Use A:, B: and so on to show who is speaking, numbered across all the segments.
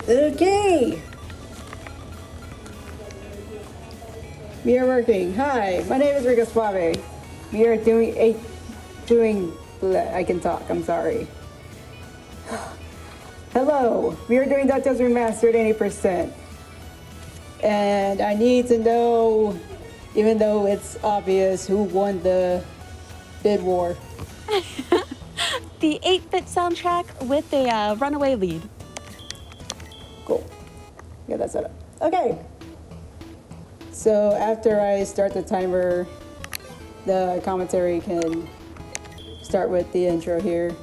A: Okay. We are working. Hi, my name is RicaSuave. We are I can talk, I'm sorry. Hello, we are doing Ducktales Remastered 80%. And I need to know, even though it's obvious, who won the bid war.
B: The 8-bit soundtrack with a runaway lead.
A: Cool. Get that set up. Okay. So after I start the timer, the commentary can start with the intro here.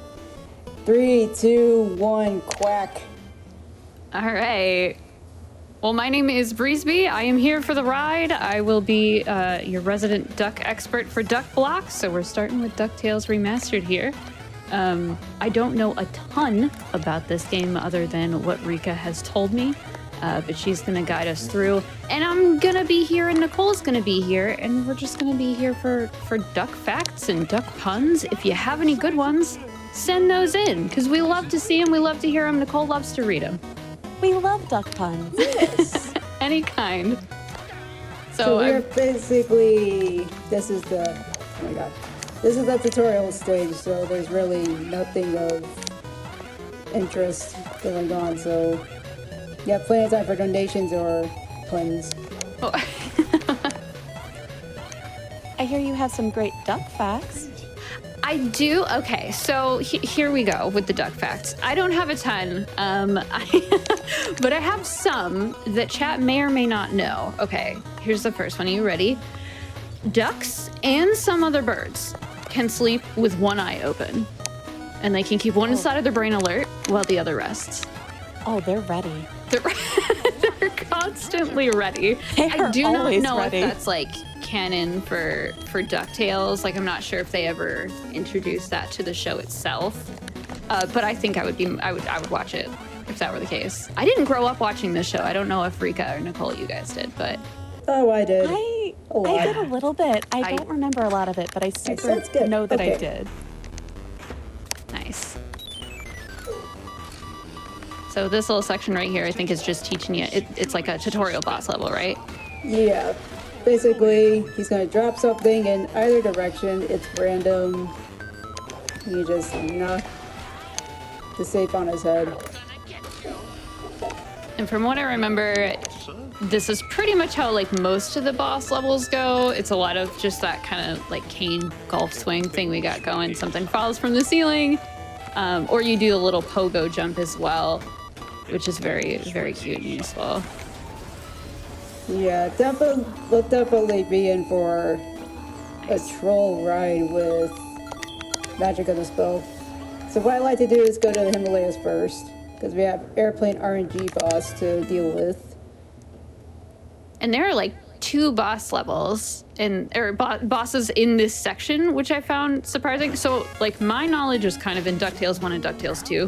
A: 3, 2, 1, quack.
C: All right. Well, my name is Briesbe. I am here for the ride. I will be your resident duck expert for Duck Blocks. So we're starting with DuckTales Remastered here. I don't know a ton about this game other than what Rika has told me. But she's going to guide us through. And I'm going to be here, and Nicole's going to be here, and we're just going to be here for duck facts and duck puns. If you have any good ones, send those in, because we love to see them, we love to hear them. Nicole loves to read them.
B: We love duck puns.
A: Yes.
C: Any kind.
A: So we're basically, this is the tutorial stage, so there's really nothing of interest going on, so... Yeah, plenty of time for donations or puns.
C: Oh.
B: I hear you have some great duck facts.
C: I do? Okay, so here we go with the duck facts. I don't have a ton, but I have some that chat may or may not know. Okay, here's the first one. Are you ready? Ducks and some other birds can sleep with one eye open, and they can keep one side of their brain alert while the other rests.
B: Oh, they're ready.
C: They're constantly ready. I do not know if that's like canon for DuckTales. Like, I'm not sure if they ever introduced that to the show itself. But I think I would watch it if that were the case. I didn't grow up watching this show. I don't know if Rika or Nicole, you guys did, but
A: oh, I did.
B: I did a little bit. I don't remember a lot of it, but I super know that I did.
C: Nice. So this little section right here, I think, is just teaching you. It's like a tutorial boss level, right?
A: Yeah. Basically, he's going to drop something in either direction. It's random. You just knock the safe on his head.
C: And from what I remember, this is pretty much how like most of the boss levels go. It's a lot of just that kind of like cane golf swing thing we got going. Something falls from the ceiling, or you do a little pogo jump as well, which is very, very cute and useful.
A: Yeah, we'll definitely be in for a troll ride with Magic of the Spell. So what I like to do is go to the Himalayas first, because we have airplane RNG boss to deal with.
C: And there are like 2 boss levels bosses in this section, which I found surprising. So like my knowledge was kind of in DuckTales 1 and DuckTales 2,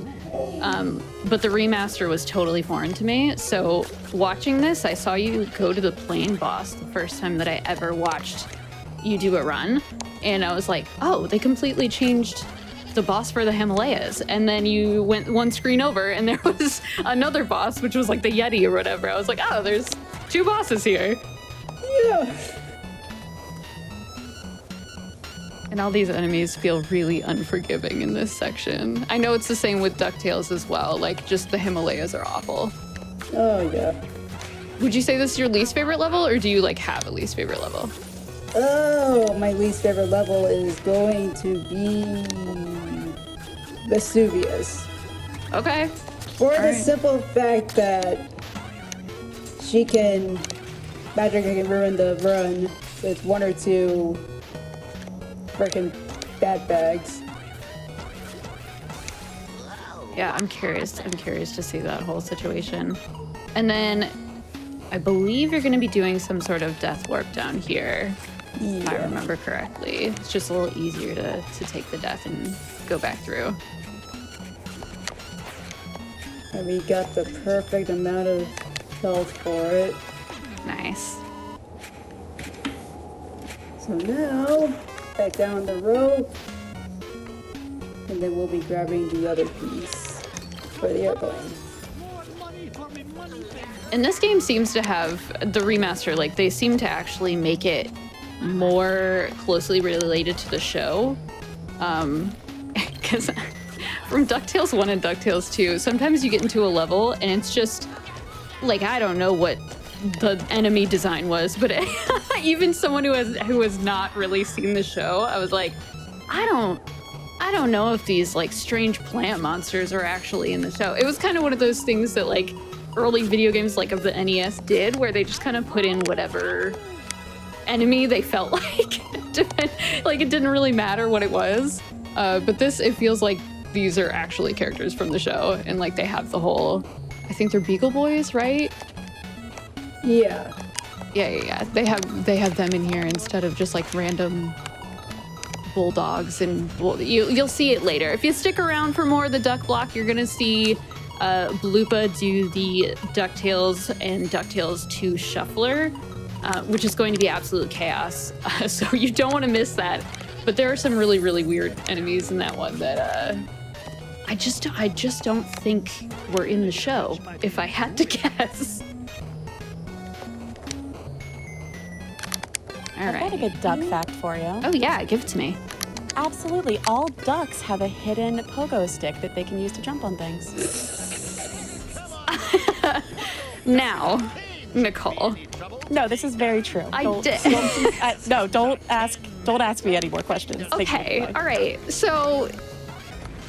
C: but the remaster was totally foreign to me. So watching this, I saw you go to the plane boss the first time that I ever watched you do a run, and I was like, oh, they completely changed the boss for the Himalayas. And then you went one screen over and there was another boss, which was like the Yeti or whatever. I was like, oh, there's 2 bosses here.
A: Yeah.
C: And all these enemies feel really unforgiving in this section. I know it's the same with DuckTales as well. Like, just the Himalayas are awful.
A: Oh, yeah.
C: Would you say this is your least favorite level, or do you, like, have a least favorite level?
A: Oh, my least favorite level is going to be Vesuvius.
C: Okay.
A: For the simple fact that Magic can ruin the run with 1 or 2 freaking bad bags.
C: Yeah, I'm curious. I'm curious to see that whole situation. And then I believe you're going to be doing some sort of death warp down here, if I remember correctly. It's just a little easier to take the death and go back through.
A: And we got the perfect amount of health for it.
C: Nice.
A: So now, back down the rope, and then we'll be grabbing the other piece for the airplane.
C: And this game seems to have the remaster, like they seem to actually make it more closely related to the show. Because from DuckTales 1 and DuckTales 2, sometimes you get into a level and it's just like, I don't know what the enemy design was, but even someone who has not really seen the show, I was like, I don't know if these like strange plant monsters are actually in the show. It was kind of one of those things that like early video games like of the NES did, where they just kind of put in whatever enemy they felt like. Like it didn't really matter what it was. But this, it feels like these are actually characters from the show, and like they have the whole, I think they're Beagle Boys, right?
A: Yeah.
C: Yeah. They have them in here instead of just like random bulldogs, and you'll see it later. If you stick around for more of the duck block, you're gonna see Bloopa do the DuckTales and DuckTales 2 Shuffler, which is going to be absolute chaos. So you don't want to miss that. But there are some really, really weird enemies in that one that I just don't think were in the show, if I had to guess. All
B: I've got a
C: right.
B: good duck fact for you.
C: Oh yeah, give it to me.
B: Absolutely. All ducks have a hidden pogo stick that they can use to jump on things.
C: Now, Nichole.
B: No, this is very true. Don't ask me any more questions.
C: Okay, all right. So,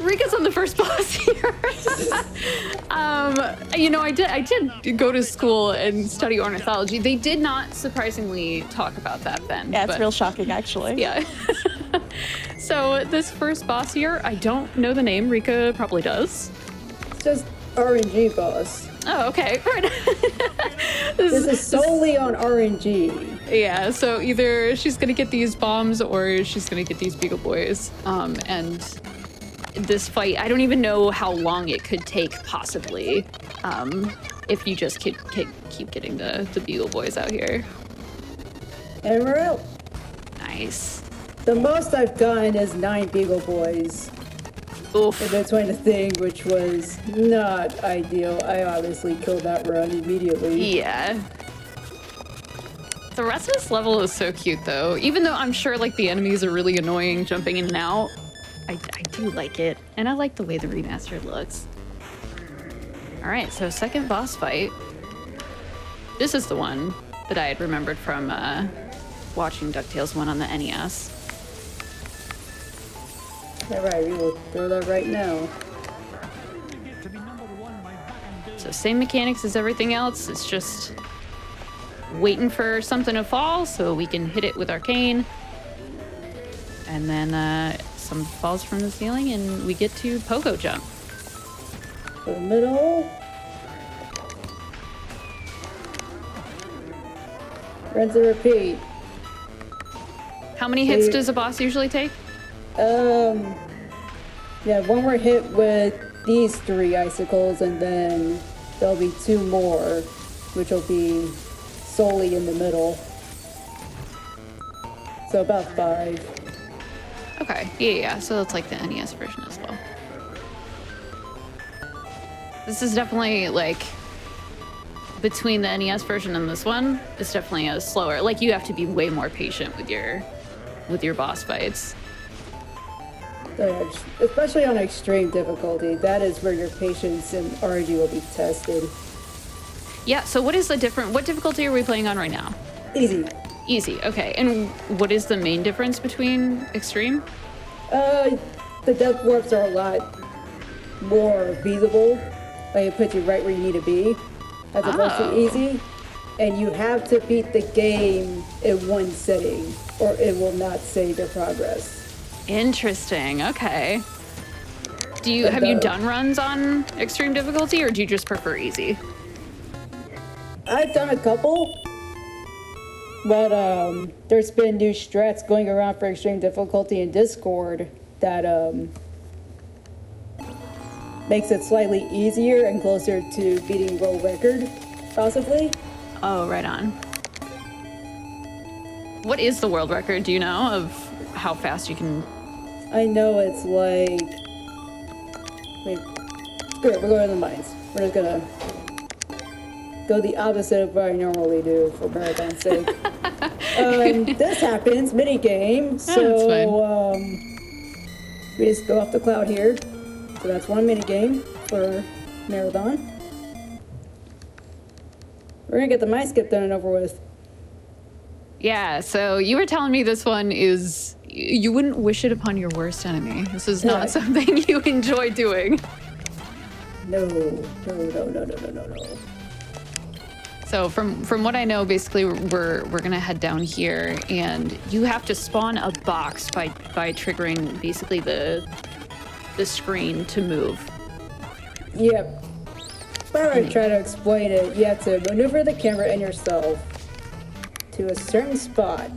C: Rika's on the first boss here. I did go to school and study ornithology. They did not surprisingly talk about that then.
B: Yeah, it's real shocking, actually.
C: Yeah. So this first boss here, I don't know the name. Rika probably does.
A: It's just RNG boss.
C: Oh, okay. Right.
A: This is solely on RNG.
C: Yeah, so either she's gonna get these bombs or she's gonna get these Beagle Boys. And this fight, I don't even know how long it could take, possibly, if you just keep getting the Beagle Boys out here.
A: And we're out.
C: Nice.
A: The most I've gotten is 9 Beagle Boys.
C: Oof.
A: In between the thing, which was not ideal. I obviously killed that run immediately.
C: Yeah. The rest of this level is so cute, though. Even though I'm sure like the enemies are really annoying jumping in and out, I do like it. And I like the way the remastered looks. All right, so second boss fight. This is the one that I had remembered from watching DuckTales 1 on the NES.
A: All right, we will throw that right now.
C: So same mechanics as everything else. It's just waiting for something to fall so we can hit it with Arcane. And then some falls from the ceiling and we get to Pogo Jump.
A: The middle. Rinse and repeat.
C: How many hits does a boss usually take?
A: Yeah, one more hit with these 3 icicles, and then there'll be 2 more, which will be solely in the middle. So about 5.
C: Okay, yeah. So it's like the NES version as well. This is definitely like between the NES version and this one, it's definitely a slower. Like you have to be way more patient with your boss fights.
A: Especially on extreme difficulty, that is where your patience and RNG will be tested.
C: Yeah, so what difficulty are we playing on right now?
A: Easy.
C: Easy, okay. And what is the main difference between extreme?
A: The death warps are a lot more feasible. Like it puts you right where you need to be, as opposed to easy. And you have to beat the game in one sitting, or it will not save your progress.
C: Interesting. Okay. Have you done runs on extreme difficulty, or do you just prefer easy?
A: I've done a couple, but there's been new strats going around for extreme difficulty in Discord that makes it slightly easier and closer to beating world record, possibly.
C: Oh, right on. What is the world record? Do you know of how fast you can?
A: I know it's like, wait, screw it, we're going to the mines. We're just gonna, go the opposite of what I normally do for marathon's sake. This happens, minigame. So we just go off the cloud here. So that's one minigame for marathon. We're gonna get the mind skip done and over with.
C: Yeah, so you were telling me this one is, you wouldn't wish it upon your worst enemy. This is not something you enjoy doing.
A: No.
C: So from what I know, basically we're gonna head down here, and you have to spawn a box by triggering basically the screen to move.
A: Yep. If I were to try to explain it, you have to maneuver the camera and yourself to a certain spot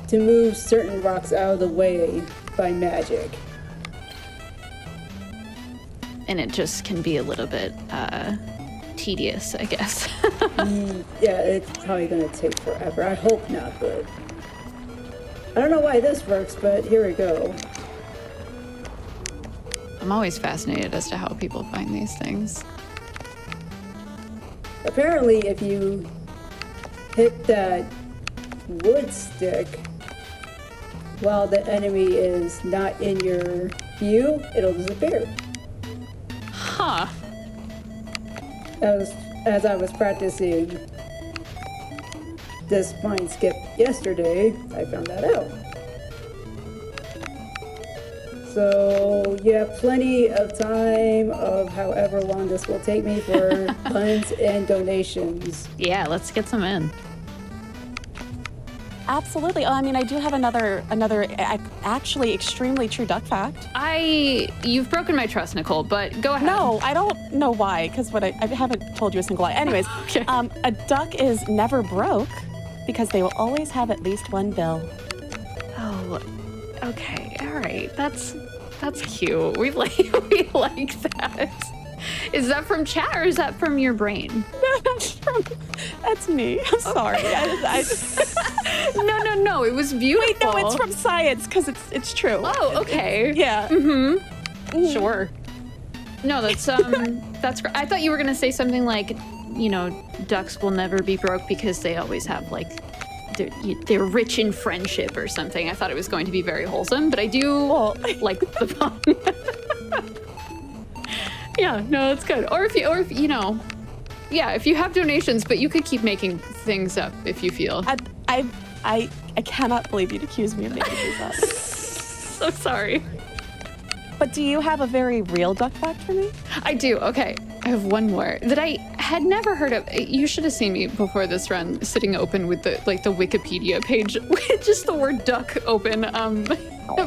A: to move certain rocks out of the way by magic.
C: And it just can be a little bit tedious, I guess.
A: Yeah, it's probably gonna take forever. I hope not, but I don't know why this works, but here we go.
C: I'm always fascinated as to how people find these things.
A: Apparently, if you hit that wood stick while the enemy is not in your view, it'll disappear.
C: Huh.
A: As I was practicing this mind skip yesterday, I found that out. So you have plenty of time of however long this will take me for puns and donations.
C: Yeah, let's get some in.
B: Absolutely. Oh, I mean, I do have another actually extremely true duck fact.
C: You've broken my trust, Nichole, but go ahead.
B: No, I don't know why, because I haven't told you a single lie. Anyways,
C: Okay.
B: A duck is never broke because they will always have at least one bill.
C: Oh, okay, all right. That's cute. We like that. Is that from chat or is that from your brain?
B: That's me. I'm sorry.
C: No. It was beautiful.
B: Wait, no, it's from science because it's true.
C: Oh, okay.
B: Yeah.
C: Sure. No, that's that's great. I thought you were gonna say something like, ducks will never be broke because they always have they're rich in friendship or something. I thought it was going to be very wholesome, but I do like the pun. Yeah, no, it's good. Or if you have donations, but you could keep making things up if you feel.
B: I cannot believe you'd accuse me of making these up.
C: So sorry.
B: But do you have a very real duck fact for me?
C: I do. Okay, I have one more that I had never heard of. You should have seen me before this run, sitting open with the Wikipedia page with just the word duck open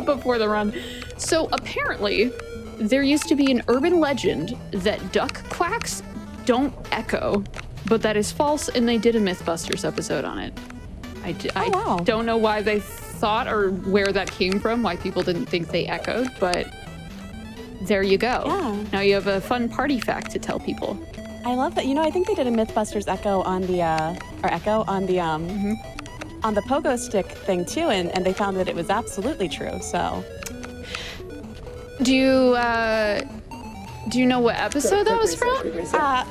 C: before the run. So apparently, there used to be an urban legend that duck quacks don't echo, but that is false, and they did a Mythbusters episode on it. I don't know why they thought or where that came from, why people didn't think they echoed, but there you go.
B: Yeah.
C: Now you have a fun party fact to tell people.
B: I love that. I think they did a Mythbusters echo on the on the pogo stick thing too, and they found that it was absolutely true. So,
C: do you know what episode that was from?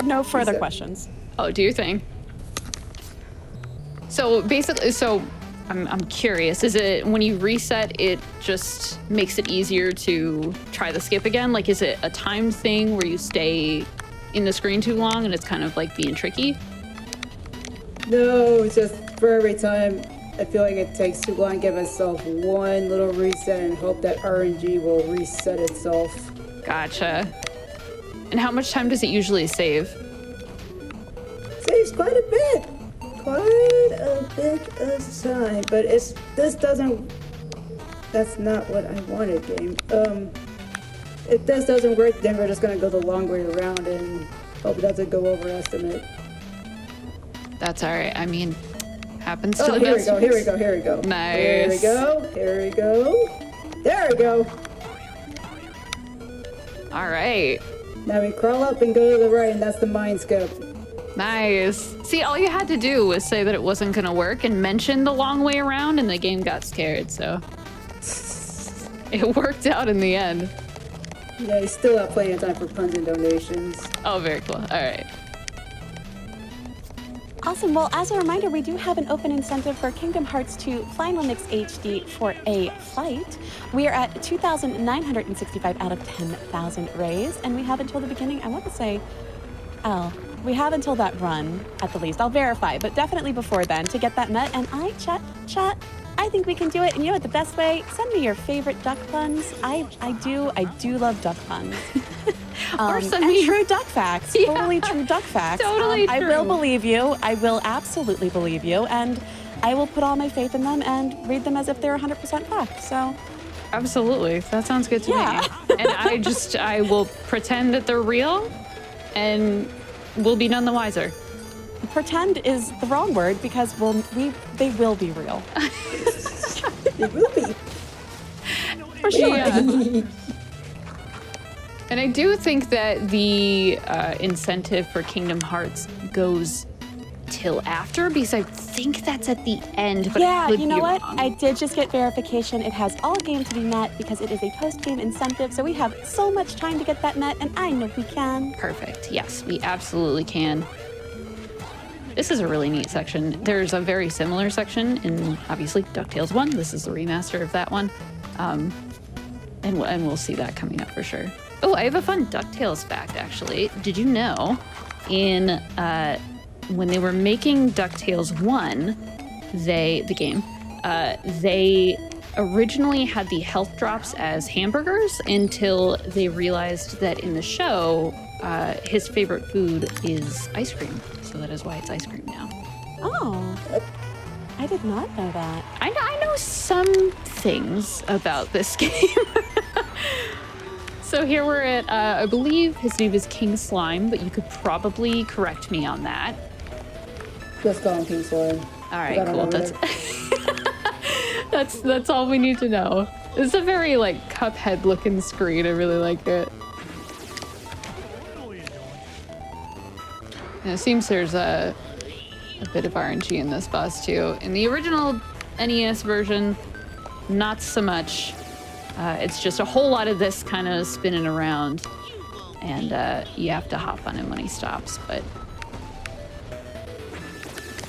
B: No further questions.
C: Oh, do your thing. So basically, I'm curious. Is it when you reset, it just makes it easier to try the skip again? Like, is it a timed thing where you stay in the screen too long and it's kind of like being tricky?
A: No, it's just for every time I feel like it takes too long, give myself one little reset and hope that RNG will reset itself.
C: Gotcha. And how much time does it usually save?
A: Saves quite a bit. Quite a bit of time, but that's not what I wanted, game. If this doesn't work, then we're just gonna go the long way around and hope it doesn't go overestimate.
C: That's all right. I mean, happens to the
A: here
C: best.
A: Here we go.
C: Nice.
A: Here we go. There we go.
C: All right.
A: Now we crawl up and go to the right, and that's the mind skip.
C: Nice. See, all you had to do was say that it wasn't going to work and mention the long way around, and the game got scared, so it worked out in the end.
A: Yeah, you still have plenty of time for puns and donations.
C: Oh, very cool. All right.
B: Awesome. Well, as a reminder, we do have an open incentive for Kingdom Hearts 2 Final Mix HD for a fight. We are at 2,965 out of 10,000 raised, and we have until the beginning, I want to say, we have until that run, at the least. I'll verify, but definitely before then to get that met. And chat, I think we can do it. And you know what the best way? Send me your favorite duck puns. I do love duck puns.
C: Or send me
B: true duck facts.
C: Yeah.
B: Totally true duck facts.
C: Totally
B: I
C: true.
B: will believe you. I will absolutely believe you. And I will put all my faith in them and read them as if they're 100% fact. So
C: Absolutely. That sounds good to
B: Yeah.
C: me. And I will pretend that they're real and we'll be none the wiser.
B: pretend is the wrong word because they will be real.
A: They will be.
B: For sure.
C: Yeah. And I do think that the incentive for Kingdom Hearts goes till after, because I think that's at the end. But
B: Yeah,
C: I could
B: you know
C: be
B: what?
C: wrong.
B: I did just get verification. It has all game to be met because it is a post-game incentive. So we have so much time to get that met, and I know we can.
C: Perfect. Yes, we absolutely can. This is a really neat section. There's a very similar section in, obviously, Ducktales 1. This is the remaster of that one. And we'll see that coming up for sure. Oh, I have a fun DuckTales fact, actually. Did you know in when they were making DuckTales 1, the game, they originally had the health drops as hamburgers until they realized that in the show, his favorite food is ice cream. So that is why it's ice cream now.
B: Oh, I did not know that.
C: I know some things about this game. So here we're at, I believe his name is King Slime, but you could probably correct me on that.
A: Just call him King Slime.
C: All right, cool. That's all we need to know. It's a very like Cuphead looking screen. I really like it. And it seems there's a bit of RNG in this boss too. In the original NES version, not so much. It's just a whole lot of this kind of spinning around, and you have to hop on him when he stops. But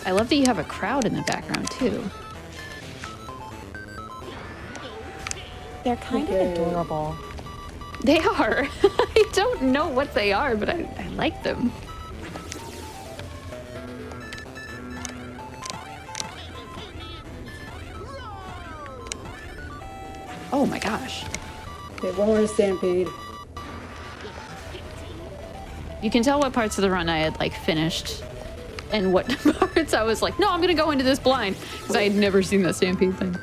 C: I love that you have a crowd in the background too.
B: They're kind of adorable.
C: They are. I don't know what they are, but I like them. Oh my gosh.
A: Okay, one more stampede.
C: You can tell what parts of the run I had like finished and what parts I was like, no, I'm gonna go into this blind, because I had never seen that stampede thing.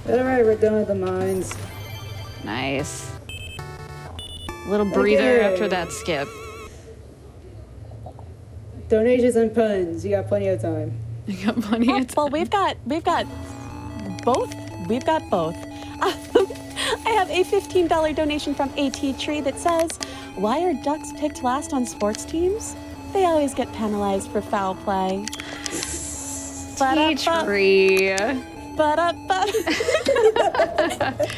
A: Alright, we're done with the mines.
C: Nice. Little breather
A: Okay.
C: after that skip.
A: Donations and puns. You got plenty of time.
C: You got plenty of time.
B: Well, we've got both. We've got both. I have a $15 donation from AT Tree that says, "Why are ducks picked last on sports teams? They always get penalized for foul play."
C: Tree.
B: Ba-da-ba.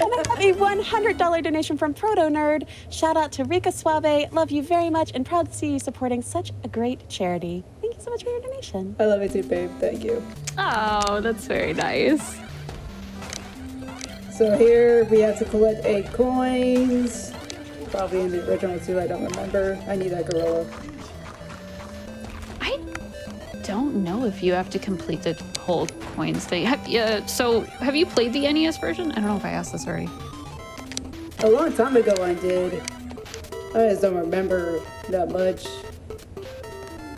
B: And I have a $100 donation from Proto Nerd. Shout out to RicaSuave. Love you very much and proud to see you supporting such a great charity. Thank you so much for your donation.
A: I love it too, babe. Thank you.
C: Oh, that's very nice.
A: So here we have to collect 8 coins. Probably in the original too, I don't remember. I need that gorilla.
C: I don't know if you have to complete the whole coins thing. So have you played the NES version? I don't know if I asked this already.
A: A long time ago I did. I just don't remember that much.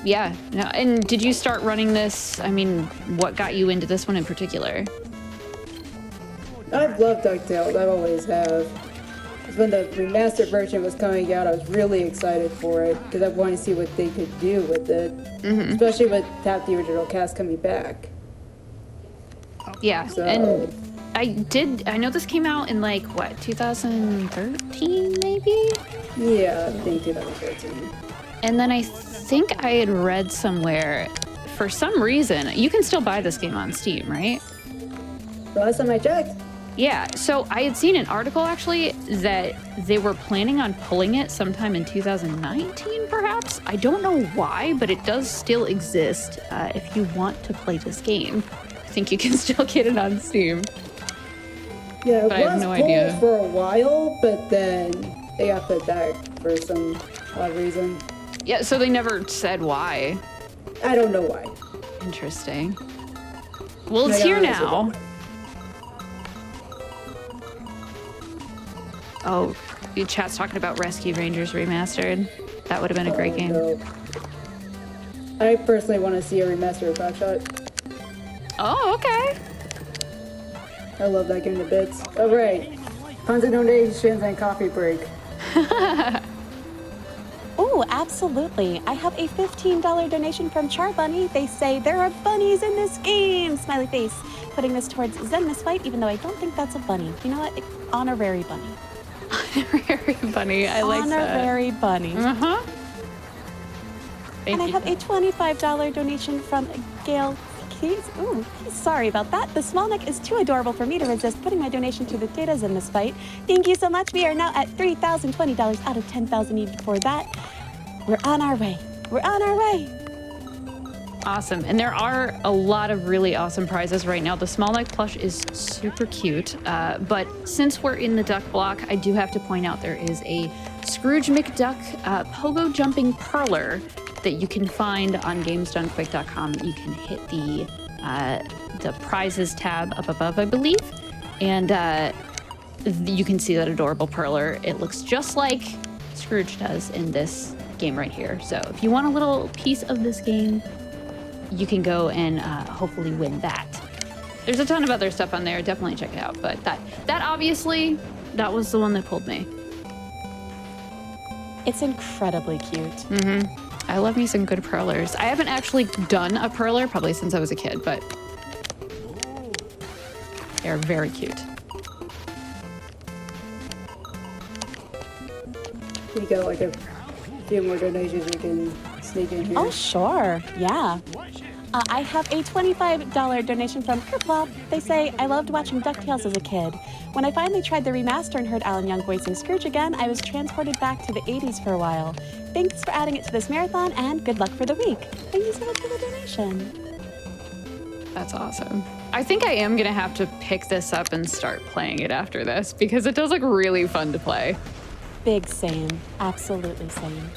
C: Yeah. No, and did you start running this? I mean, what got you into this one in particular?
A: I've loved DuckTales, I always have. When the remastered version was coming out, I was really excited for it because I wanted to see what they could do with it, especially with half the original cast coming back.
C: Yeah,
A: So-
C: and I know this came out in like, what, 2013 maybe?
A: Yeah, I think 2013.
C: And then I think I had read somewhere, for some reason, you can still buy this game on Steam, right?
A: The last time I checked,
C: Yeah, so I had seen an article actually that they were planning on pulling it sometime in 2019, perhaps. I don't know why, but it does still exist. If you want to play this game, I think you can still get it on Steam.
A: Yeah,
C: But I
A: it
C: have
A: was
C: no
A: pulled
C: idea.
A: for a while, but then they got put back for some odd reason.
C: Yeah, so they never said why.
A: I don't know why.
C: Interesting. Well, it's
A: Like,
C: here
A: honestly,
C: now. Oh, your chat's talking about Rescue Rangers Remastered. That would have been a great game.
A: No. I personally want to see a remaster of Hotshot.
C: Oh, okay.
A: I love that game to bits. All right, content donations and coffee break.
B: Oh, absolutely. I have a $15 donation from Charbunny. They say there are bunnies in this game. Smiley face. Putting this towards Zen this fight, even though I don't think that's a bunny. You know what? Honorary bunny.
C: Very funny. I like that.
B: Honorary bunny.
C: Uh-huh.
B: And I have a $25 donation from Gail Keys. Ooh, sorry about that. The small neck is too adorable for me to resist putting my donation to the Tatas in this fight. Thank you so much. We are now at $3,020 out of 10,000 needed for that. We're on our way. We're on our way.
C: Awesome. And there are a lot of really awesome prizes right now. The small neck plush is super cute. But since we're in the duck block, I do have to point out there is a Scrooge McDuck pogo jumping perler that you can find on gamesdonequick.com. You can hit the prizes tab up above, I believe. And you can see that adorable perler. It looks just like Scrooge does in this game right here. So if you want a little piece of this game, you can go and hopefully win that. There's a ton of other stuff on there. Definitely check it out. But that obviously, that was the one that pulled me.
B: It's incredibly cute.
C: Mm-hmm. I love me some good perlers. I haven't actually done a perler probably since I was a kid, but they're very cute.
A: We got like a few more donations we can sneak in here.
B: Oh, sure. Yeah. I have a $25 donation from Kerplop. They say, I loved watching DuckTales as a kid. When I finally tried the remaster and heard Alan Young voicing Scrooge again, I was transported back to the 80s for a while. Thanks for adding it to this marathon, and good luck for the week. Thank you so much for the donation.
C: That's awesome. I think I am going to have to pick this up and start playing it after this because it does look really fun to play.
B: Big same. Absolutely same.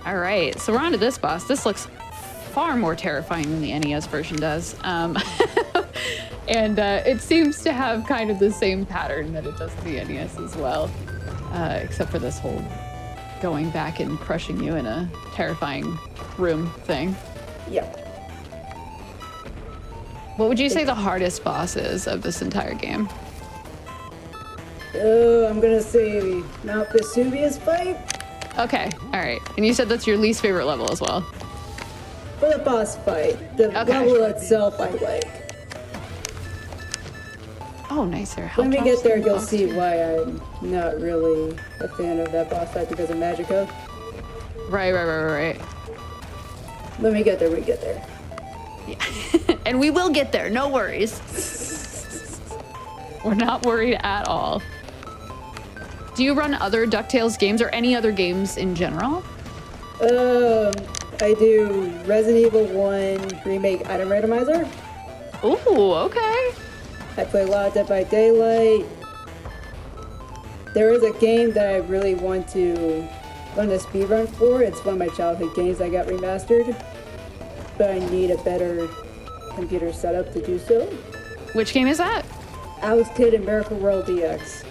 C: All right, so we're on to this boss. This looks far more terrifying than the NES version does. And it seems to have kind of the same pattern that it does in the NES as well, except for this whole going back and crushing you in a terrifying room thing.
A: Yeah.
C: What would you say the hardest boss is of this entire game?
A: Oh, I'm gonna say Mount Vesuvius fight.
C: Okay, all right. And you said that's your least favorite level as well.
A: For the boss fight, the
C: Okay.
A: level itself I like.
C: Oh, nice. There.
A: When we get there, you'll see why I'm not really a fan of that boss fight because of Magico.
C: Right.
A: When we get there, we get there.
C: Yeah. And we will get there. No worries. We're not worried at all. Do you run other DuckTales games or any other games in general?
A: I do Resident Evil 1 Remake Item Randomizer.
C: Ooh, okay.
A: I play a lot of Dead by Daylight. There is a game that I really want to run a speedrun for. It's one of my childhood games that got remastered, but I need a better computer setup to do so.
C: Which game is that?
A: Alex Kidd and Miracle World DX.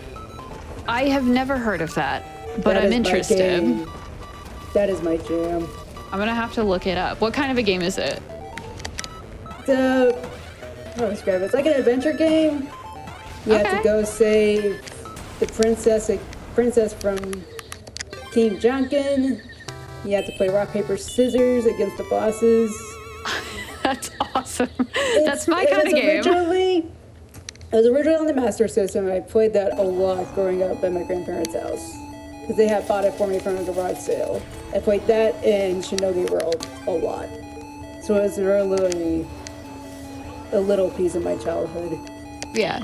C: I have never heard of that, but
A: That
C: I'm
A: is my
C: interested.
A: game. That is my jam.
C: I'm gonna have to look it up. What kind of a game is it?
A: How do I describe it? It's like an adventure game. You have
C: Okay.
A: to go save the princess from King Junkin. You have to play rock, paper, scissors against the bosses.
C: That's awesome. That's my kind of game.
A: It was originally on the Master System, and I played that a lot growing up at my grandparents' house. Because they had bought it for me from a garage sale. I played that in Shinobi World a lot. So it was really a little piece of my childhood.
C: Yeah.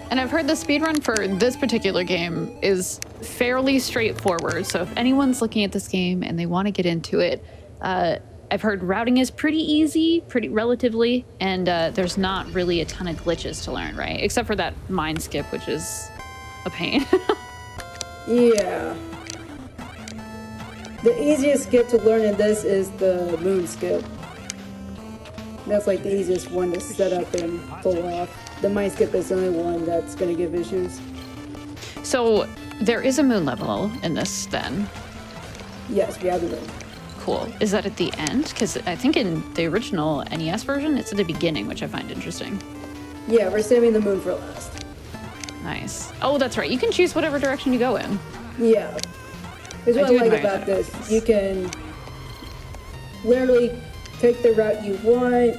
C: And I've heard the speedrun for this particular game is fairly straightforward. So if anyone's looking at this game and they want to get into it, I've heard routing is pretty easy, pretty relatively, and there's not really a ton of glitches to learn, right? Except for that mine skip, which is a pain.
A: Yeah. The easiest skip to learn in this is the moon skip. That's like the easiest one to set up and pull off. The mine skip is the only one that's going to give issues.
C: So there is a moon level in this then?
A: Yes, we have the moon.
C: Cool. Is that at the end? Because I think in the original NES version, it's at the beginning, which I find interesting.
A: Yeah, we're saving the moon for last.
C: Nice. Oh, that's right. You can choose whatever direction you go in.
A: Yeah. Here's what I like about this. You can literally take the route you want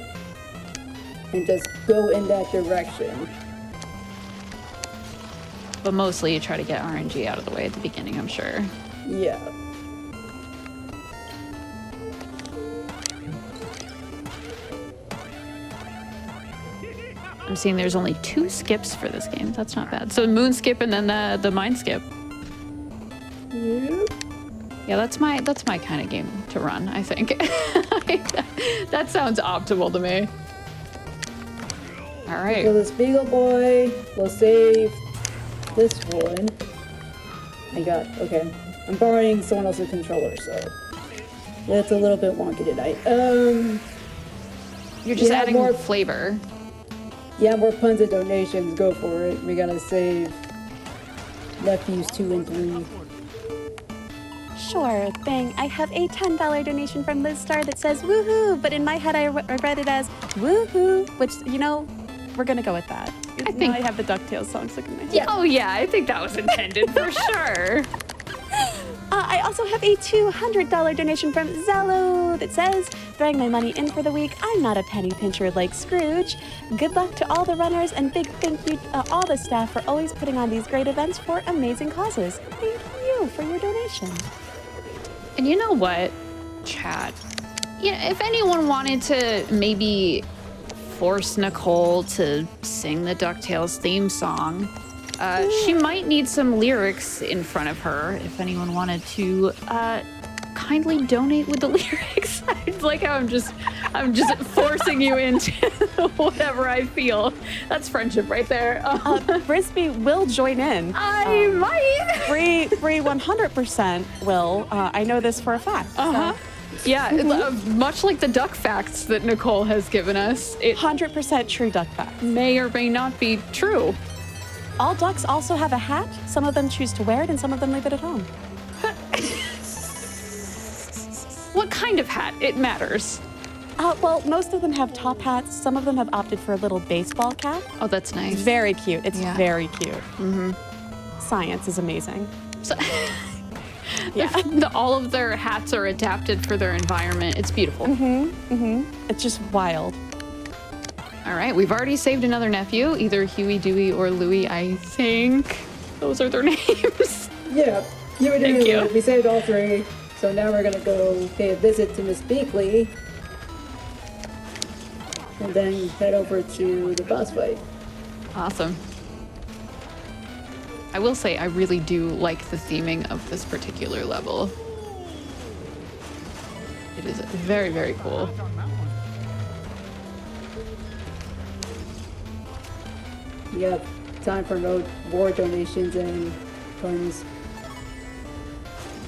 A: and just go in that direction.
C: But mostly you try to get RNG out of the way at the beginning, I'm sure.
A: Yeah.
C: I'm seeing there's only 2 skips for this game. That's not bad. So moon skip and then the mine skip.
A: Yep.
C: Yeah, that's my kind of game to run, I think. That sounds optimal to me. All right.
A: So this Beagle Boy will save this one. Okay. I'm borrowing someone else's controller, so it's a little bit wonky tonight.
C: You're just
A: yeah,
C: adding more flavor.
A: Yeah, more puns and donations. Go for it. We gotta save nephews 2 and 3.
B: Sure thing. I have a $10 donation from Liz Star that says woohoo, but in my head I read it as woohoo, which, you know, we're gonna go with that. I have the Ducktales song stuck in my head.
C: Yeah. Oh yeah, I think that was intended for sure.
B: I also have a $200 donation from Zello that says, throwing my money in for the week, I'm not a penny pincher like Scrooge. Good luck to all the runners and big thank you to all the staff for always putting on these great events for amazing causes. Thank you for your donation.
C: And you know what, chat? Yeah, if anyone wanted to maybe force Nichole to sing the DuckTales theme song, she might need some lyrics in front of her if anyone wanted to kindly donate with the lyrics. It's like how I'm just forcing you into whatever I feel. That's friendship right there.
B: Briesbe will join in.
C: I might.
B: Bree 100% will. I know this for a fact.
C: Uh-huh.
B: So.
C: Yeah, much like the duck facts that Nichole has given us, it
B: 100% true duck fact.
C: may or may not be true.
B: All ducks also have a hat. Some of them choose to wear it and some of them leave it at home.
C: What kind of hat? It matters.
B: Well, most of them have top hats. Some of them have opted for a little baseball cap.
C: Oh, that's nice.
B: It's very cute. It's very cute.
C: Mm-hmm.
B: Science is amazing.
C: So,
B: yeah.
C: All of their hats are adapted for their environment. It's beautiful.
B: It's just wild.
C: All right, we've already saved another nephew, either Huey, Dewey, or Louie, I think. Those are their names.
A: Yeah, you were
C: Thank you.
A: We saved all 3. So now we're gonna go pay a visit to Miss Beakley. And then head over to the boss fight.
C: Awesome. I will say I really do like the theming of this particular level. It is very, very cool.
A: Yep, time for more donations and funds.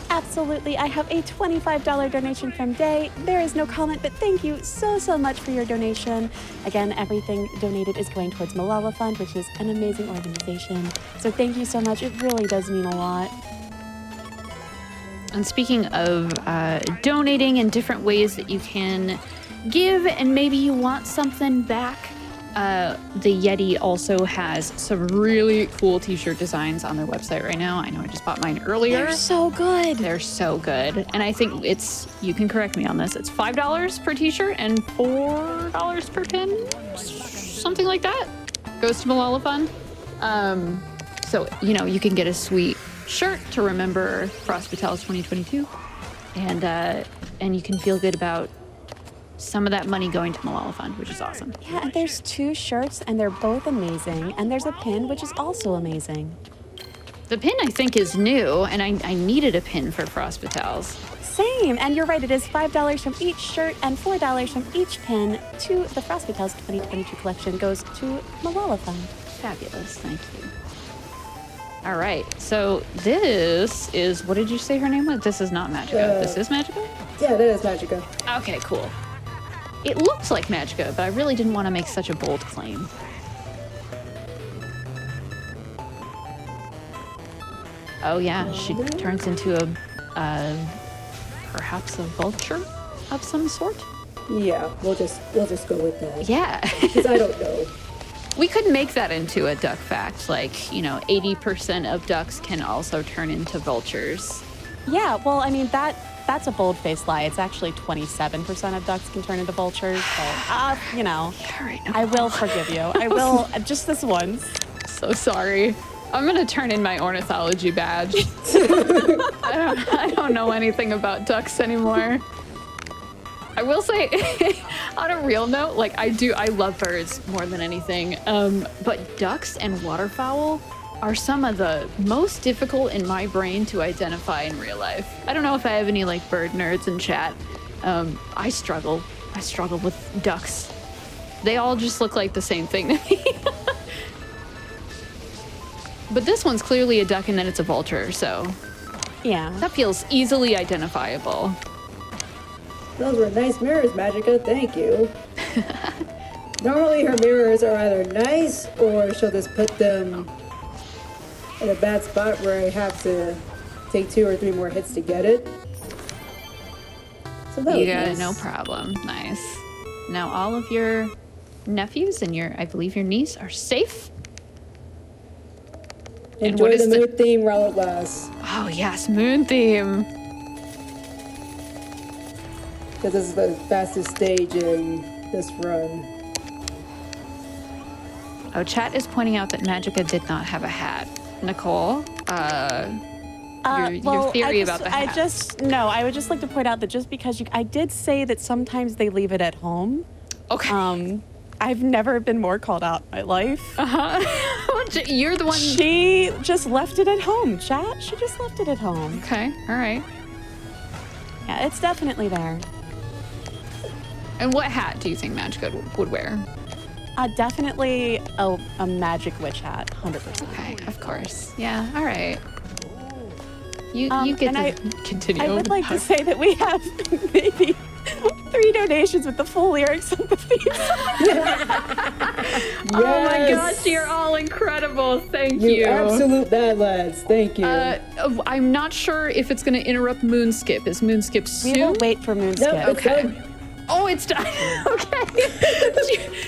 B: Absolutely. I have a $25 donation from Day. There is no comment, but thank you so much for your donation. Again, everything donated is going towards Malala Fund, which is an amazing organization. So thank you so much. It really does mean a lot.
C: And speaking of donating and different ways that you can give and maybe you want something back, the Yeti also has some really cool t-shirt designs on their website right now. I know I just bought mine earlier.
B: They're so good.
C: They're so good. And I think you can correct me on this, it's $5 per t-shirt and $4 per pin, something like that. Goes to Malala Fund. So, you can get a sweet shirt to remember Frost Battles 2022. And you can feel good about some of that money going to Malala Fund, which is awesome.
B: Yeah, and there's 2 shirts, and they're both amazing. And there's a pin, which is also amazing.
C: The pin, I think, is new, and I needed a pin for Frostbitals.
B: Same, and you're right, it is $5 from each shirt and $4 from each pin to the Frostbitals 2022 collection goes to Malala Fund.
C: Fabulous, thank you. All right, so this is, what did you say her name was? This is not Magica. This is Magica?
A: Yeah, that is Magica.
C: Okay, cool. It looks like Magica, but I really didn't want to make such a bold claim. Oh yeah, she turns into a perhaps a vulture of some sort.
A: Yeah, we'll just go with that.
C: Yeah.
A: Because I don't know.
C: We could make that into a duck fact, like, 80% of ducks can also turn into vultures.
B: Yeah, well, I mean, that's a bold-faced lie. It's actually 27% of ducks can turn into vultures, so,
C: Yeah, right.
B: I will forgive you. I will, just this once.
C: So sorry. I'm gonna turn in my ornithology badge. I don't know anything about ducks anymore. I will say, on a real note, like I love birds more than anything. But ducks and waterfowl are some of the most difficult in my brain to identify in real life. I don't know if I have any like bird nerds in chat. I struggle with ducks. They all just look like the same thing to me. But this one's clearly a duck and then it's a vulture, so
B: Yeah.
C: that feels easily identifiable.
A: Those were nice mirrors, Magica. Thank you. Normally her mirrors are either nice or she'll just put them in a bad spot where I have to take 2 or 3 more hits to get it. So that
C: You
A: was
C: got it,
A: nice.
C: no problem. Nice. Now all of your nephews and I believe your niece are safe. And
A: Enjoy
C: what is
A: the mood theme while it lasts.
C: Oh yes, moon theme.
A: Because this is the fastest stage in this run.
C: Oh, chat is pointing out that Magica did not have a hat. Nichole, your theory about the hat.
B: I would just like to point out that just because I did say that sometimes they leave it at home.
C: Okay.
B: I've never been more called out in my life.
C: You're the one.
B: She just left it at home, chat. She just left it at home.
C: Okay, all right.
B: Yeah, it's definitely there.
C: And what hat do you think Magica would wear?
B: Definitely a magic witch hat, 100%.
C: Okay, of course. Yeah, all right. You get
B: and
C: to continue.
B: I would like to say that we have maybe 3 donations with the full lyrics of the theme song.
C: Oh my gosh, you're all incredible. Thank you.
A: You absolute bad lads. Thank you.
C: I'm not sure if it's going to interrupt Moonskip. Is Moonskip soon?
B: We will wait for Moonskip.
A: No, it's
C: Okay.
A: done.
C: Oh, it's done. Okay.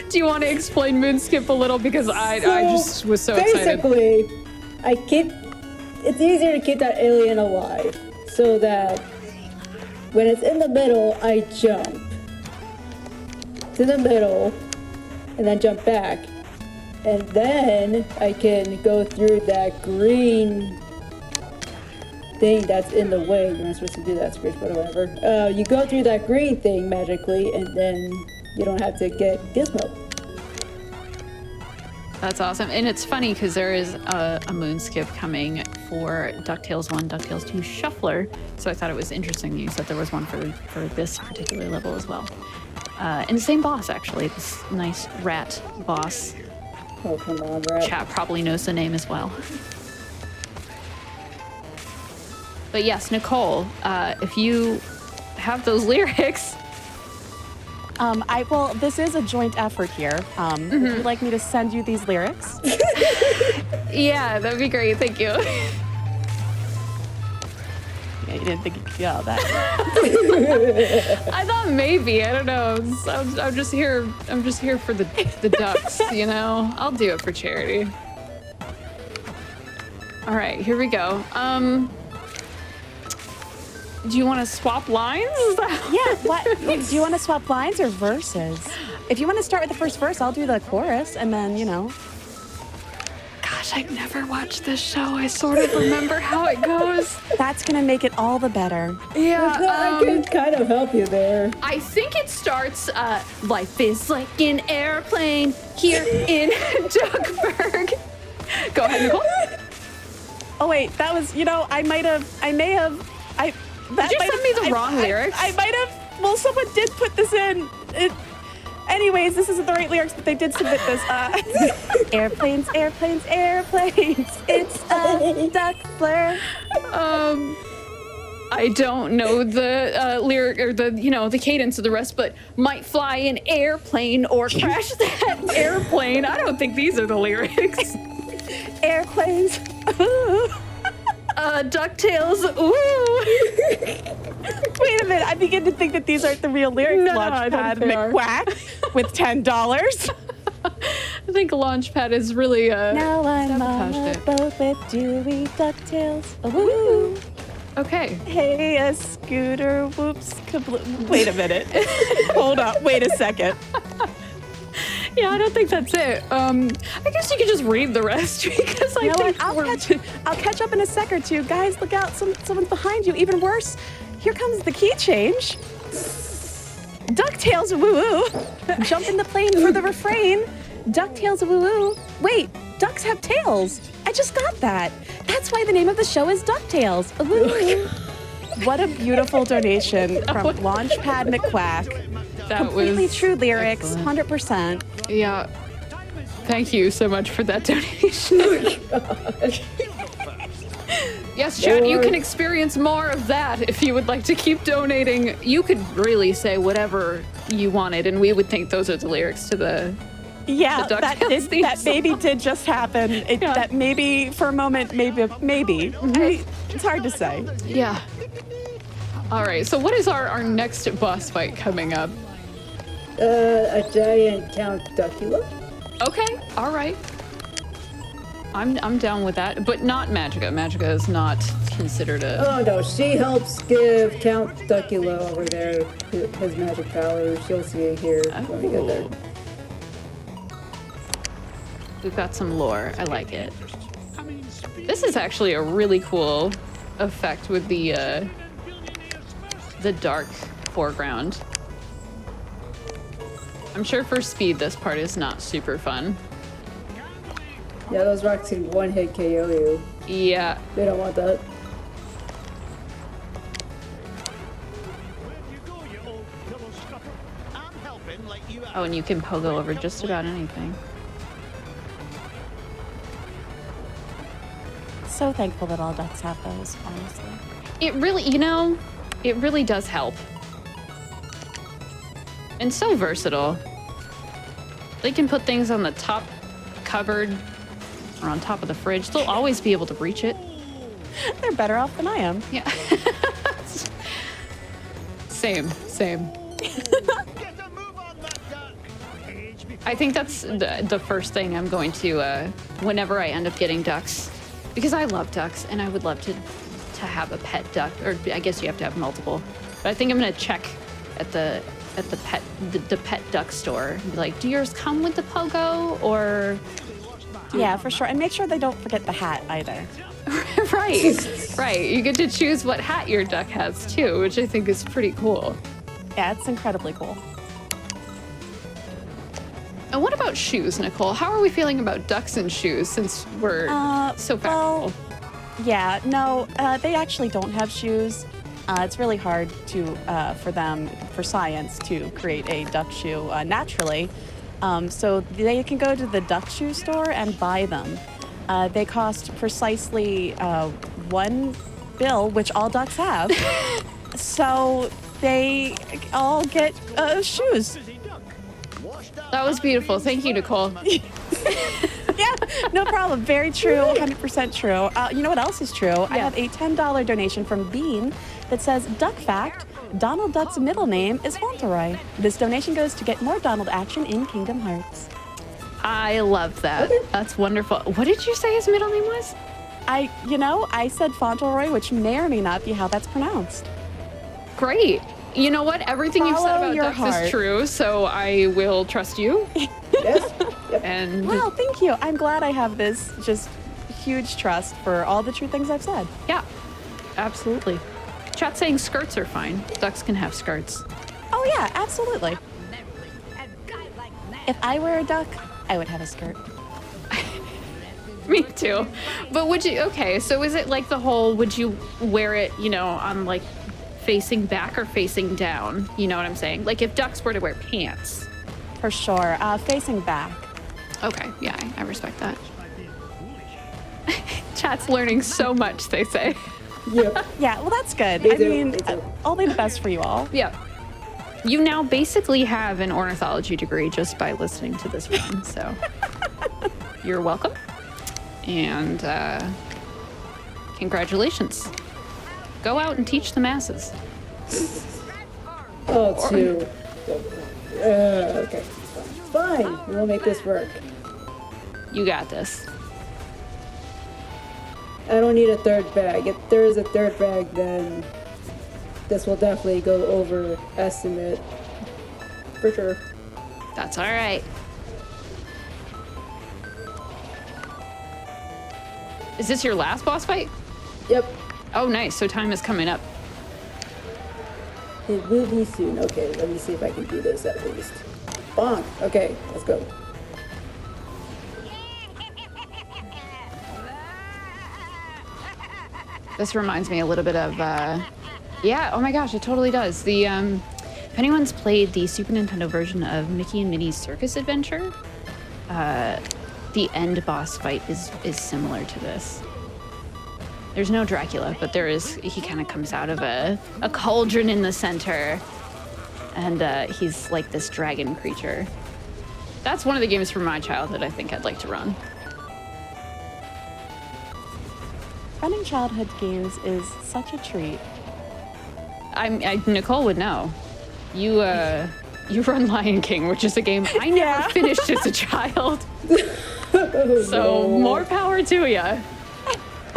C: do you want to explain Moonskip a little? Because I just was so excited.
A: Basically, it's easier to keep that alien alive so that when it's in the middle, I jump to the middle and then jump back. And then I can go through that green thing that's in the way. You're not supposed to do that, Scritch, but whatever. You go through that green thing magically, and then you don't have to get Gizmo.
C: That's awesome. And it's funny because there is a Moonskip coming for DuckTales 1, DuckTales 2 Shuffler. So I thought it was interesting you said there was one for this particular level as well. And the same boss, actually. This nice rat boss.
A: Oh, come on, Rat.
C: Chat probably knows the name as well. But yes, Nichole, if you have those lyrics.
B: This is a joint effort here. Would you like me to send you these lyrics?
C: Yeah, that'd be great. Thank you.
B: Yeah, you didn't think you could get all that.
C: I thought maybe. I don't know. I'm just here. I'm just here for the ducks. You know. I'll do it for charity. All right, here we go. Do you want to swap lines?
B: Yeah, what? Do you want to swap lines or verses? If you want to start with the first verse, I'll do the chorus, and then,
C: Gosh, I'd never watched this show. I sort of remember how it goes.
B: That's gonna make it all the better.
C: Yeah,
A: I can kind of help you there.
C: I think it starts, life is like an airplane here in Duckburg. Go ahead, Nicole.
B: Oh wait, that was, you know, I may have.
C: Did you send me the wrong lyrics?
B: I might have. Well, someone did put this in. Anyways, this isn't the right lyrics, but they did submit this. Airplanes, airplanes, airplanes. It's a duck flare.
C: I don't know the lyric or the cadence of the rest, but might fly an airplane or crash that airplane. I don't think these are the lyrics.
B: Airplanes.
C: Ducktales. Ooh.
B: Wait a minute, I begin to think that these aren't the real lyrics.
C: No, I don't
B: Launchpad
C: think they are.
B: McQuack with $10.
C: I think Launchpad is really
B: Now I'm on
C: sabotaged
B: a
C: it.
B: boat with Dewey Ducktales. Woo!
C: Okay.
B: Hey, a scooter, whoops, kabloom. Wait a minute. Hold up, wait a second.
C: Yeah, I don't think that's it. I guess you could just read the rest because
B: You know
C: think
B: what? I'll catch up in a sec or two. Guys, look out, someone's behind you. Even worse, here comes the key change. DuckTales woo-woo. Jump in the plane for the refrain. DuckTales woo-woo. Wait, ducks have tails. I just got that. That's why the name of the show is DuckTales. Woo. What a beautiful donation from Launchpad McQuack.
C: that
B: Completely
C: was
B: true lyrics,
C: excellent.
B: 100%.
C: Yeah. Thank you so much for that donation. Yes, Chad, you can experience more of that if you would like to keep donating. You could really say whatever you wanted, and we would think those are the lyrics to the.
B: Yeah,
C: The
B: that
C: DuckTales theme
B: that maybe did just happen.
C: Yeah.
B: That maybe for a moment, maybe. It's hard to say.
C: Yeah. All right, so what is our next boss fight coming up?
A: A giant Count Duckula.
C: Okay, all right. I'm down with that, but not Magica. Magica is not considered a.
A: Oh no, she helps give Count Duckula over there his magic powers. You'll see it here when we get there.
C: We've got some lore. I like it. This is actually a really cool effect with the dark foreground. I'm sure for speed, this part is not super fun.
A: Yeah, those rocks can one-hit KO you.
C: Yeah.
A: They don't want that.
C: Oh, and you can pogo over just about anything.
B: So thankful that all ducks have those, honestly.
C: It really, it really does help. And so versatile. They can put things on the top cupboard or on top of the fridge. They'll always be able to reach it.
B: They're better off than I am.
C: Yeah. Same. I think that's the first thing I'm going to, whenever I end up getting ducks, because I love ducks and I would love to have a pet duck, or I guess you have to have multiple. But I think I'm gonna check at the pet duck store and be like, do yours come with the pogo or?
B: Yeah, for sure. And make sure they don't forget the hat either.
C: Right. You get to choose what hat your duck has too, which I think is pretty cool.
B: Yeah, it's incredibly cool.
C: And what about shoes, Nicole? How are we feeling about ducks and shoes since we're so factual?
B: Well, yeah, no, they actually don't have shoes. It's really hard for science to create a duck shoe naturally. So they can go to the duck shoe store and buy them. They cost precisely $1 bill, which all ducks have. So they all get shoes.
C: That was beautiful. Thank you, Nicole.
B: Yeah, no problem. Very true. 100% true. You know what else is true? I have a $10 donation from Bean that says, Duck fact, Donald Duck's middle name is Fauntleroy. This donation goes to get more Donald action in Kingdom Hearts.
C: I love that. That's wonderful. What did you say his middle name was?
B: I said Fauntleroy, which may or may not be how that's pronounced.
C: Great. You know what? Everything you've said
B: Follow
C: about
B: your
C: ducks
B: heart.
C: is true, so I will trust you.
A: Yes. Yep.
C: And
B: Well, thank you. I'm glad I have this just huge trust for all the true things I've said.
C: Yeah, absolutely. Chat saying skirts are fine. Ducks can have skirts.
B: Oh yeah, absolutely. If I were a duck, I would have a skirt.
C: Me too. But would you, okay, so is it like the whole, would you wear it, you know, on like facing back or facing down? You know what I'm saying? Like if ducks were to wear pants.
B: For sure. Facing back.
C: Okay, yeah, I respect that. Chat's learning so much, they say.
A: Yep.
B: Yeah, well, that's good.
A: Me
B: I
A: too,
B: mean,
A: me too.
B: I'll be the best for you all.
C: Yeah. You now basically have an ornithology degree just by listening to this run, so you're welcome. And congratulations. Go out and teach the masses.
A: Oh, two. Okay. Fine. We'll make this work.
C: You got this.
A: I don't need a third bag. If there is a third bag, then this will definitely go over estimate. For sure.
C: That's all right. Is this your last boss fight?
A: Yep.
C: Oh, nice. So time is coming up.
A: It will be soon. Okay, let me see if I can do this at least. Bonk. Okay, let's go.
C: This reminds me a little bit of, yeah, oh my gosh, it totally does. The, if anyone's played the Super Nintendo version of Mickey and Minnie's Circus Adventure, the end boss fight is similar to this. There's no Dracula, but he kind of comes out of a cauldron in the center, and he's like this dragon creature. That's one of the games from my childhood I think I'd like to run.
B: Running childhood games is such a treat.
C: Nichole would know. You run Lion King, which is a game I never finished as a child. So more power to you.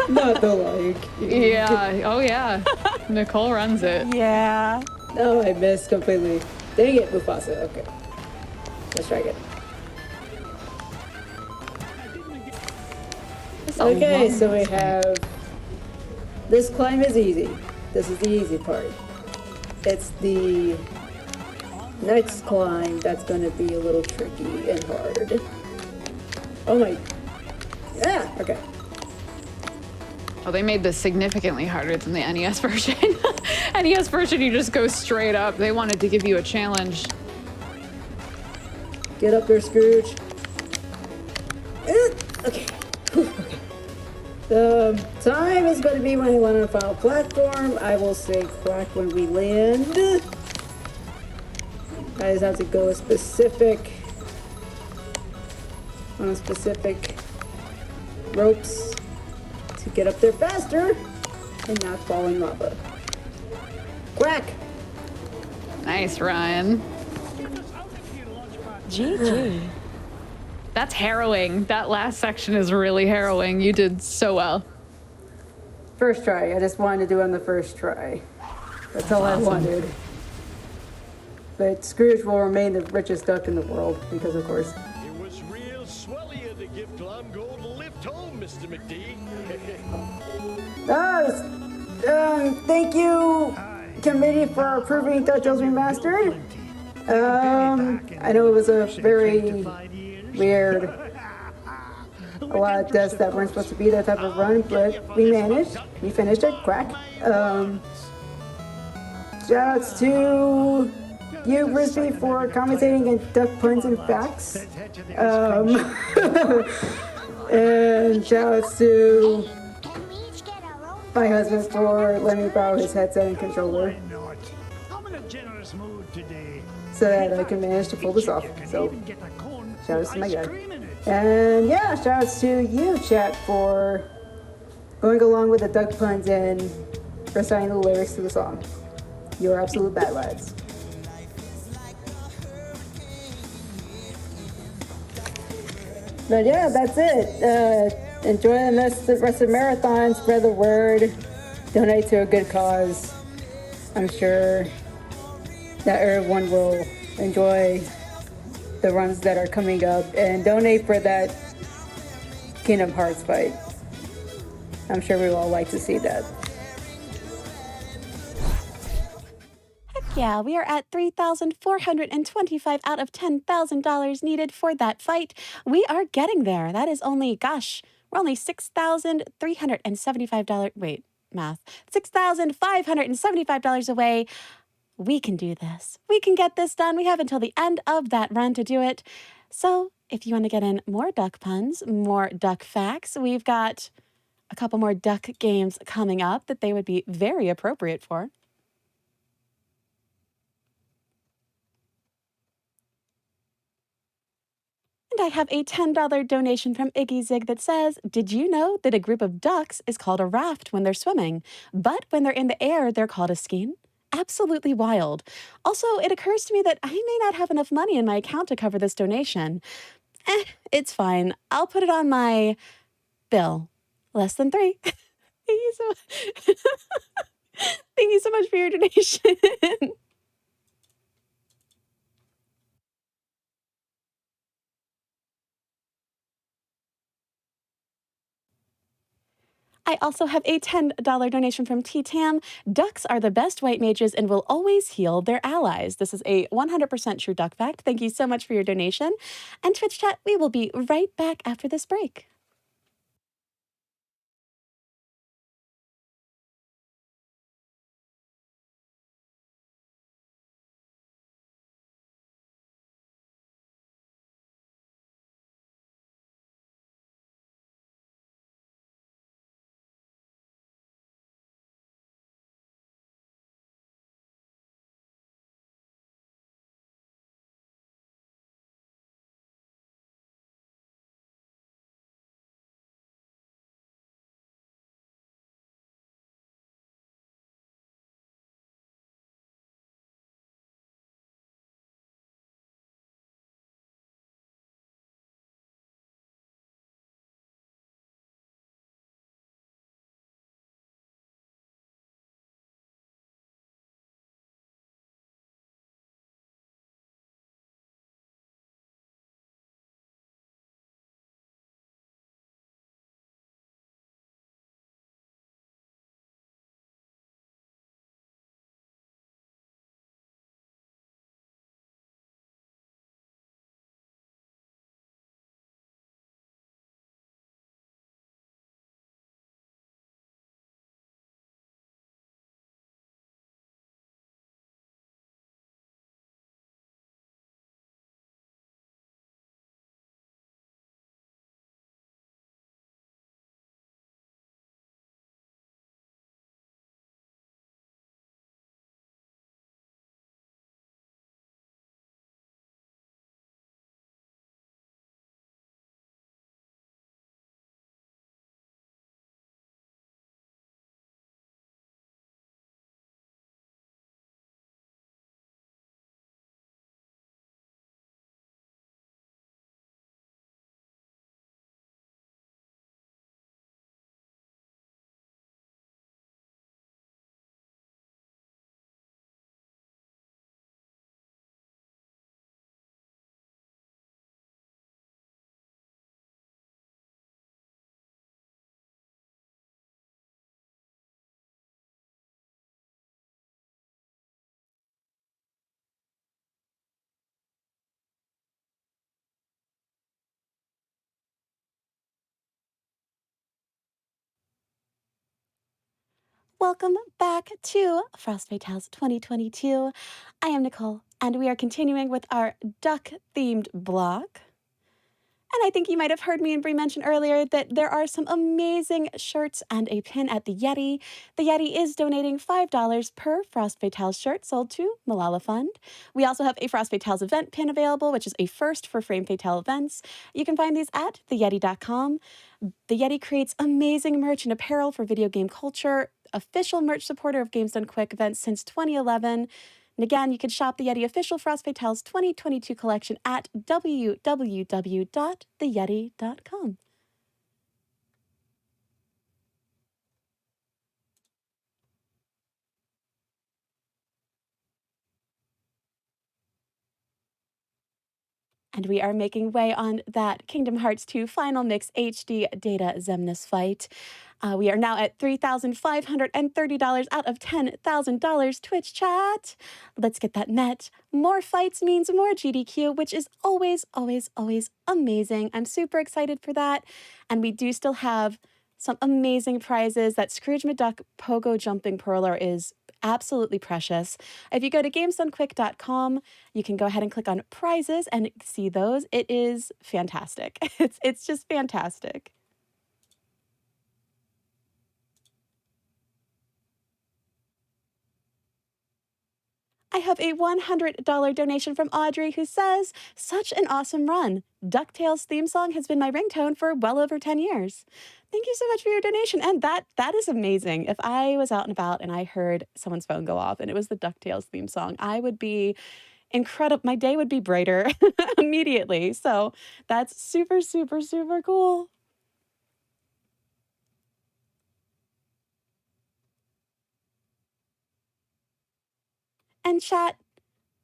A: Not the Lion King.
C: Yeah. Oh yeah. Nichole runs it.
B: Yeah.
A: No, I missed completely. Dang it, Mufasa. Okay. Let's try again. Okay, so we have... This climb is easy. This is the easy part. It's the next climb that's going to be a little tricky and hard. Oh my... Yeah, okay.
C: Oh, they made this significantly harder than the NES version. NES version, you just go straight up. They wanted to give you a challenge.
A: Get up there, Scrooge. Okay. Whew, okay. The time is going to be when I land on the final platform. I will say crack when we land. I just have to go on a specific ropes to get up there faster and not fall in lava. Quack!
C: Nice, Ryan.
B: GG.
C: That's harrowing. That last section is really harrowing. You did so well.
A: First try. I just wanted to do it on the first try. That's all I wanted. But Scrooge will remain the richest duck in the world because, of course.
D: It was real swell of you to give Glum Gold a lift home, Mr. McD.
A: Thank you, committee, for approving Ducktales Remastered. I know it was a very weird, a lot of deaths that weren't supposed to be that type of run, but we managed. We finished it. Crack. Shoutouts to you, briesbe, for commentating and duck puns and facts. And shoutouts to my husband for letting me borrow his headset and controller so that I can manage to pull this off. So, shoutouts to my guy. And yeah, shoutouts to you, chat, for going along with the duck puns and reciting the lyrics to the song. You're absolute bad lads. But yeah, that's it. Enjoy the rest of the marathon, spread the word, donate to a good cause. I'm sure that everyone will enjoy the runs that are coming up, and donate for that Kingdom Hearts fight. I'm sure we will all like to see that.
B: Yeah, we are at $3,425 out of $10,000 needed for that fight. We are getting there. That is only, gosh, we're only $6,375. Wait, math. $6,575 away. We can do this. We can get this done. We have until the end of that run to do it. So if you want to get in more duck puns, more duck facts, we've got a couple more duck games coming up that they would be very appropriate for. And I have a $10 donation from Iggy Zig that says, did you know that a group of ducks is called a raft when they're swimming, but when they're in the air, they're called a skein? Absolutely wild. Also, it occurs to me that I may not have enough money in my account to cover this donation. It's fine. I'll put it on my bill. Less than 3. Thank you so much. Thank you so much for your donation. I also have a $10 donation from T-Tam. Ducks are the best white mages and will always heal their allies. This is a 100% true duck fact. Thank you so much for your donation. And Twitch chat, we will be right back after this break. Welcome back to Frostbite Tales 2022. I am Nicole, and we are continuing with our duck-themed blog. And I think you might have heard me and Brie mention earlier that there are some amazing shirts and a pin at the Yeti. The Yeti is donating $5 per Frostbite Tales shirt sold to Malala Fund. We also have a Frostbite Tales event pin available, which is a first for Frame Fatale events. You can find these at theyeti.com. The Yeti creates amazing merch and apparel for video game culture, official merch supporter of Games Done Quick events since 2011. And again, you can shop the Yeti official Frostbite Tales 2022 collection at www.theyeti.com. And we are making way on that Kingdom Hearts 2 Final Mix HD Data Xemnas fight. We are now at $3,530 out of $10,000 Twitch chat. Let's get that met. More fights means more GDQ, which is always, always, always amazing. I'm super excited for that. And we do still have some amazing prizes. That Scrooge McDuck Pogo Jumping Perler is absolutely precious. If you go to gamesdonequick.com, you can go ahead and click on prizes and see those. It is fantastic. It's just fantastic. I have a $100 donation from Audrey who says, such an awesome run. Ducktales theme song has been my ringtone for well over 10 years. Thank you so much for your donation. And that is amazing. If I was out and about and I heard someone's phone go off and it was the Ducktales theme song, I would be incredible. My day would be brighter immediately. So that's super, super, super cool. And chat,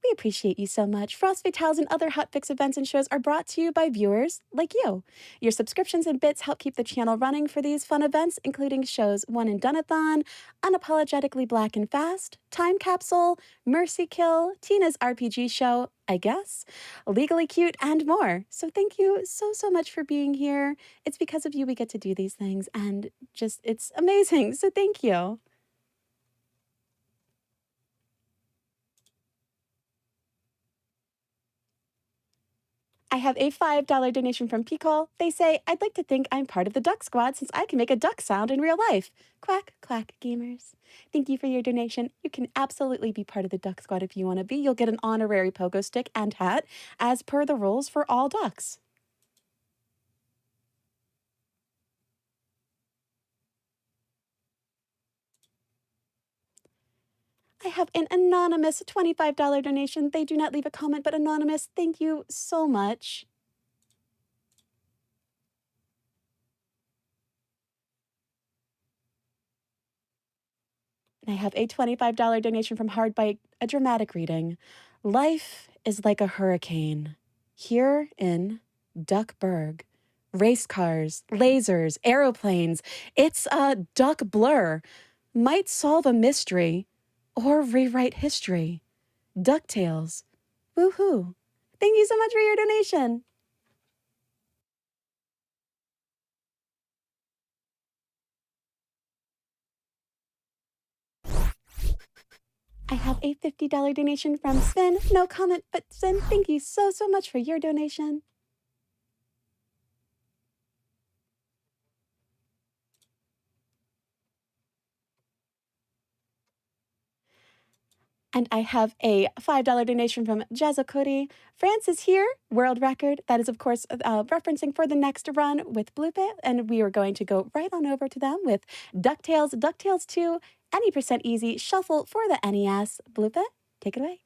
B: we appreciate you so much. Frost Fatales and other Hotfix events and shows are brought to you by viewers like you. Your subscriptions and bits help keep the channel running for these fun events, including shows One and Doneathon, Unapologetically Black and Fast, Time Capsule, Mercy Kill, Tina's RPG Show, I guess, Legally Cute, and more. So thank you so, so much for being here. It's because of you we get to do these things, and just, it's amazing. So thank you. I have a $5 donation from Peacole. They say, I'd like to think I'm part of the Duck Squad since I can make a duck sound in real life. Quack, quack, gamers. Thank you for your donation. You can absolutely be part of the Duck Squad if you want to be. You'll get an honorary pogo stick and hat, as per the rules for all ducks. I have an anonymous $25 donation. They do not leave a comment, but anonymous, thank you so much. And I have a $25 donation from Hardbite, a dramatic reading. Life is like a hurricane. Here in Duckburg. Race cars, lasers, aeroplanes. It's a duck blur. Might solve a mystery or rewrite history. Ducktales. Woohoo. Thank you so much for your donation. I have a $50 donation from Sven. No comment, but Sven, thank you so, so much for your donation. And I have a $5 donation from Jazokuri. France is here, world record. That is, of course, referencing for the next run with Bluepe. And we are going to go right on over to them with DuckTales, DuckTales 2, Any% Easy, Shuffle for the NES. Bluepe, take it away.